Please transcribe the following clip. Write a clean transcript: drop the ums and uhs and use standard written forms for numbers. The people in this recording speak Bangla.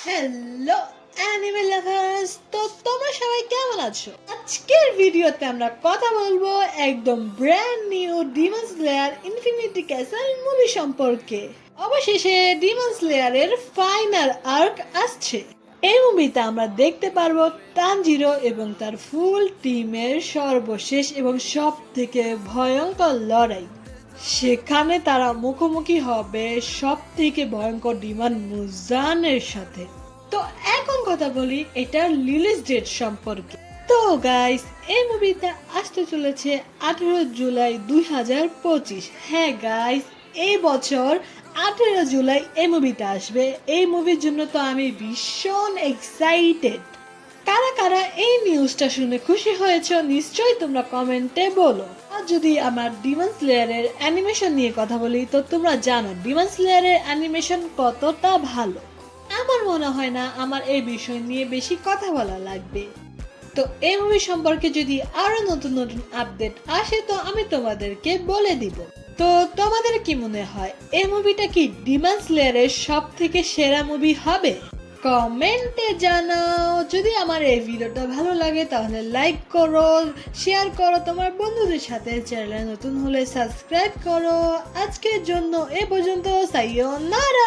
হ্যালো অ্যানিমে লাভার্স, তো তোমরা সবাই কেমন আছো? আজকের ভিডিওতে আমরা কথা বলবো একদম brand new Demon Slayer infinity castle movie সম্পর্কে। অবশেষে ডিমন স্লেয়ারের ফাইনাল আর্ক আসছে। এই মুভিতে আমরা দেখতে পারবো তানজিরো এবং তার ফুল টিমের সর্বশেষ এবং সব থেকে ভয়ঙ্কর লড়াই। সেখানে তারা মুখোমুখি হবে সব থেকে ভয়ঙ্কর ডিমন মুজানের সাথে। তো এখন কথা বলি এটার রিলিজ ডেট সম্পর্কে। তো গাইস, এই মুভিটা আসতে চলেছে 18 জুলাই 2025। হ্যাঁ গাইস, এই বছর 18 জুলাই এই মুভিটা আসবে। এই মুভির জন্য তো আমি ভীষণ এক্সাইটেড। কারা কারা এই নিউজটা শুনে খুশি হয়েছে নিশ্চয়ই তোমরা কমেন্টে বলো। আর যদি আমার ডিমন স্লেয়ারের অ্যানিমেশন নিয়ে কথা বলি, তো তোমরা জানো ডিমন স্লেয়ারের অ্যানিমেশন কতটা ভালো। আমার মনে হয় না আমার এই বিষয় নিয়ে বেশি কথা বলা লাগবে। তো এই মুভি সম্পর্কে যদি আরো নতুন নতুন আপডেট আসে তো আমি তোমাদেরকে বলে দিব। তো তোমাদের কি মনে হয় এই মুভিটা কি ডিমন স্লেয়ারের সব থেকে সেরা মুভি হবে? কমেন্টে জানাও। যদি আমার এই ভিডিওটা ভালো লাগে তাহলে লাইক করো, শেয়ার করো তোমার বন্ধুদের সাথে, চ্যানেলে নতুন হলে সাবস্ক্রাইব করো। আজকের জন্য এ পর্যন্ত, সাইয়োনারা।